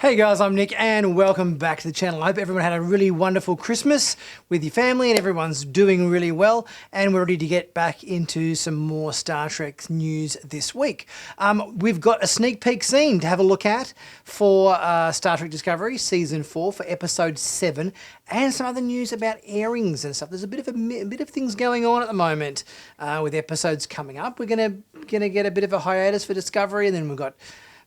Hey guys, I'm Nick and welcome back to the channel. I hope everyone had a really wonderful Christmas with your family and everyone's doing really well, and we're ready to get back into some more Star Trek news this week. We've got a sneak peek scene to have a look at for Star Trek Discovery Season 4 for Episode 7 and some other news about airings and stuff. There's a bit of things going on at the moment with episodes coming up. We're gonna get a bit of a hiatus for Discovery, and then we've got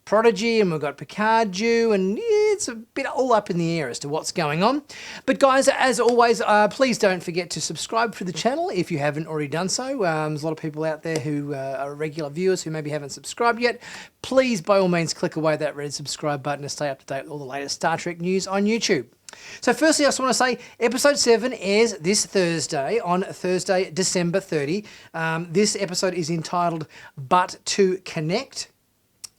Prodigy and we've got Picard due, and it's a bit all up in the air as to what's going on. But guys, as always, please don't forget to subscribe to the channel if you haven't already done so. There's a lot of people out there who are regular viewers who maybe haven't subscribed yet. Please, by all means, click away that red subscribe button to stay up to date with all the latest Star Trek news on YouTube. So firstly, I just want to say Episode 7 airs this Thursday, on Thursday, December 30. This episode is entitled But to Connect,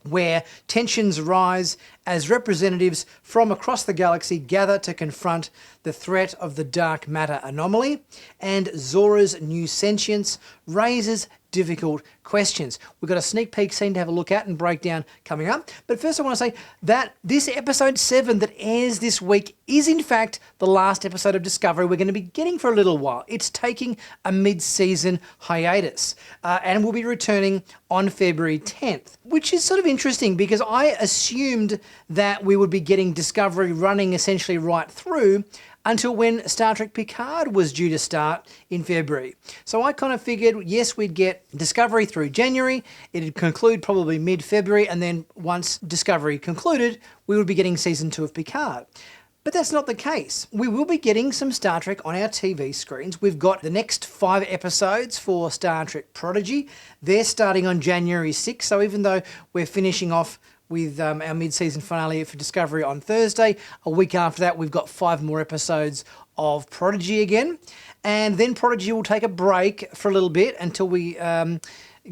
where tensions rise as representatives from across the galaxy gather to confront the threat of the dark matter anomaly, and Zora's new sentience raises difficult questions. We've got a sneak peek scene to have a look at and break down coming up. But first I want to say that this Episode 7 that airs this week is in fact the last episode of Discovery we're going to be getting for a little while. It's taking a mid-season hiatus and will be returning on February 10th, which is sort of interesting because I assumed that we would be getting Discovery running essentially right through until when Star Trek Picard was due to start in February. So I kind of figured, yes, we'd get Discovery through January, it'd conclude probably mid-February, and then once Discovery concluded, we would be getting Season 2 of Picard. But that's not the case. We will be getting some Star Trek on our TV screens. We've got the next 5 episodes for Star Trek Prodigy. They're starting on January 6th, so even though we're finishing off with our mid-season finale for Discovery on Thursday, a week after that we've got 5 more episodes of Prodigy again, and then Prodigy will take a break for a little bit until we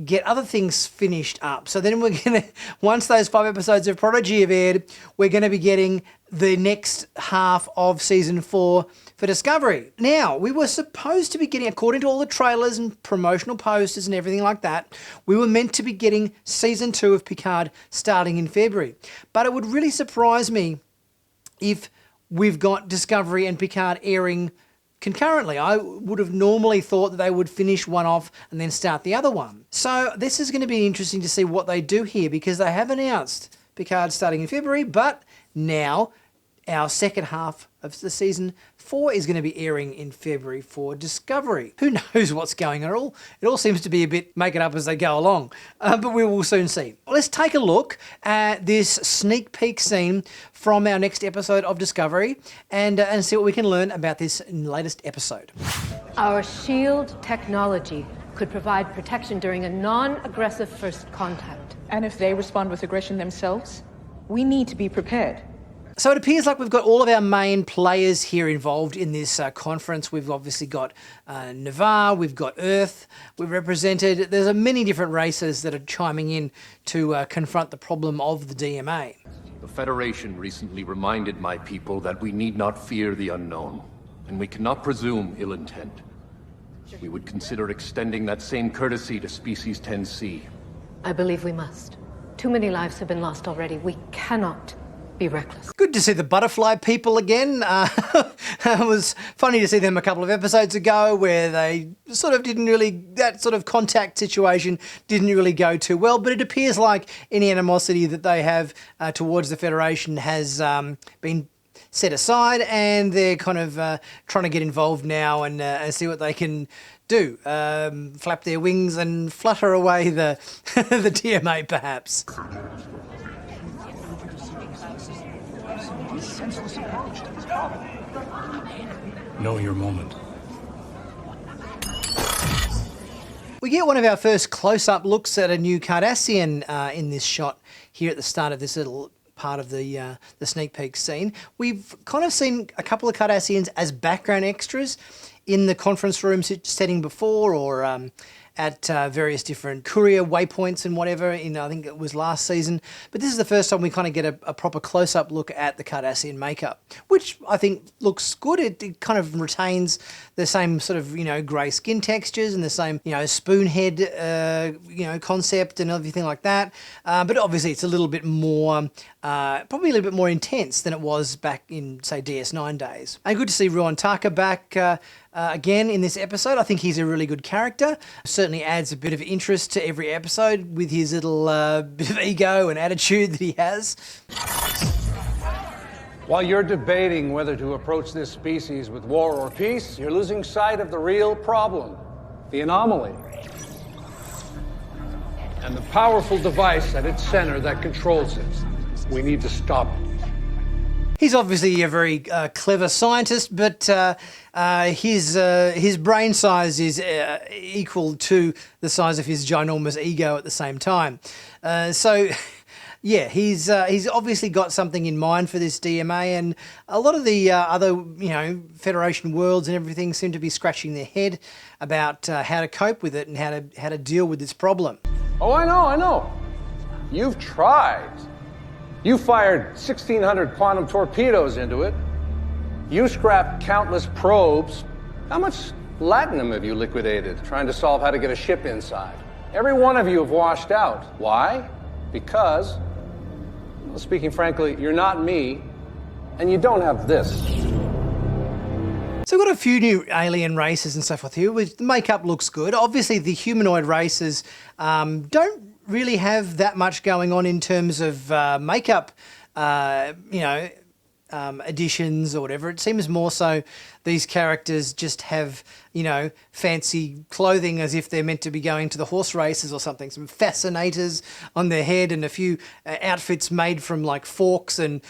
get other things finished up. So then we're gonna, once those 5 episodes of Prodigy have aired, we're gonna be getting the next half of Season 4 for Discovery. Now, we were supposed to be getting, according to all the trailers and promotional posters and everything like that, we were meant to be getting Season 2 of Picard starting in February. But it would really surprise me if we've got Discovery and Picard airing concurrently. I would have normally thought that they would finish one off and then start the other one. So this is going to be interesting to see what they do here, because they have announced Picard starting in February, but now our second half of the Season 4 is going to be airing in February for Discovery. Who knows what's going on? It all seems to be a bit make it up as they go along, but we will soon see. Let's take a look at this sneak peek scene from our next episode of Discovery and see what we can learn about this latest episode. Our shield technology could provide protection during a non-aggressive first contact. And if they respond with aggression themselves, we need to be prepared. So it appears like we've got all of our main players here involved in this conference. We've obviously got Navarre, we've got Earth, we've represented. There's many different races that are chiming in to confront the problem of the DMA. The Federation recently reminded my people that we need not fear the unknown, and we cannot presume ill intent. We would consider extending that same courtesy to Species 10C. I believe we must. Too many lives have been lost already. We cannot be reckless. Good to see the butterfly people again. It was funny to see them a couple of episodes ago where they sort of didn't really, that sort of contact situation didn't really go too well, but it appears like any animosity that they have towards the Federation has been set aside, and they're kind of trying to get involved now and see what they can do. Flap their wings and flutter away the, the DMA perhaps. Know your moment. We get one of our first close-up looks at a new Cardassian in this shot here at the start of this little part of the sneak peek scene. We've kind of seen a couple of Cardassians as background extras in the conference room setting before, or at various different courier waypoints and whatever in, I think it was last season. But this is the first time we kind of get a proper close-up look at the Cardassian makeup, which I think looks good. It kind of retains the same sort of, grey skin textures and the same, spoonhead, concept and everything like that. But obviously it's a little bit more, probably a little bit more intense than it was back in, say, DS9 days. And good to see Ruan Taka back again in this episode. I think he's a really good character. Certainly adds a bit of interest to every episode with his little bit of ego and attitude that he has. While you're debating whether to approach this species with war or peace, you're losing sight of the real problem, the anomaly, and the powerful device at its center that controls it. We need to stop it. He's obviously a very clever scientist, but his brain size is equal to the size of his ginormous ego at the same time. Yeah, he's obviously got something in mind for this DMA, and a lot of the other, Federation worlds and everything seem to be scratching their head about how to cope with it and how to deal with this problem. Oh, I know. You've tried. You fired 1,600 quantum torpedoes into it. You scrapped countless probes. How much latinum have you liquidated trying to solve how to get a ship inside? Every one of you have washed out. Why? Because, well, speaking frankly, you're not me, and you don't have this. So we've got a few new alien races and so forth here. The makeup looks good. Obviously, the humanoid races don't really have that much going on in terms of makeup, additions or whatever. It seems more so these characters just have, fancy clothing as if they're meant to be going to the horse races or something. Some fascinators on their head and a few outfits made from like forks and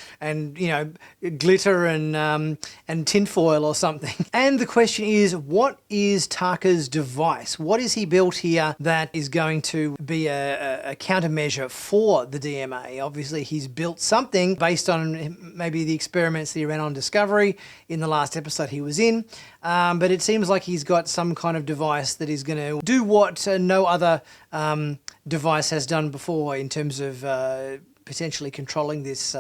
glitter and tinfoil or something. And the question is, what is Taka's device? What is he built here that is going to be a countermeasure for the DMA? Obviously, he's built something based on maybe the experiments that he ran on Discovery in the last episode he was in. But it seems like he's got some kind of device that is going to do what no other device has done before in terms of potentially controlling this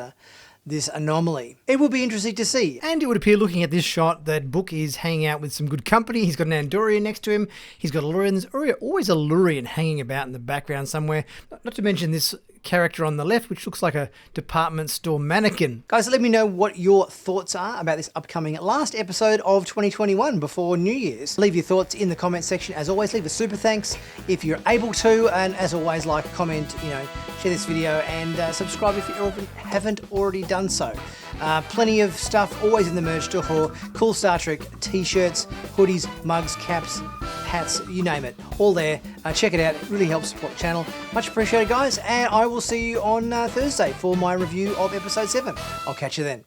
anomaly. It will be interesting to see. And it would appear, looking at this shot, that Book is hanging out with some good company. He's got an Andorian next to him. He's got a Lurian. There's always a Lurian hanging about in the background somewhere. Not to mention this character on the left, which looks like a department store mannequin. Guys, let me know what your thoughts are about this upcoming last episode of 2021 before New Year's. Leave your thoughts in the comment section. As always, leave a super thanks if you're able to, and as always, like, comment, share this video, and subscribe if you haven't already done so. Plenty of stuff always in the merch store haul. Cool Star Trek t-shirts, hoodies, mugs, caps, hats, you name it, all there. Check it out. It really helps support the channel. Much appreciated, guys, and I will see you on Thursday for my review of episode 7. I'll catch you then.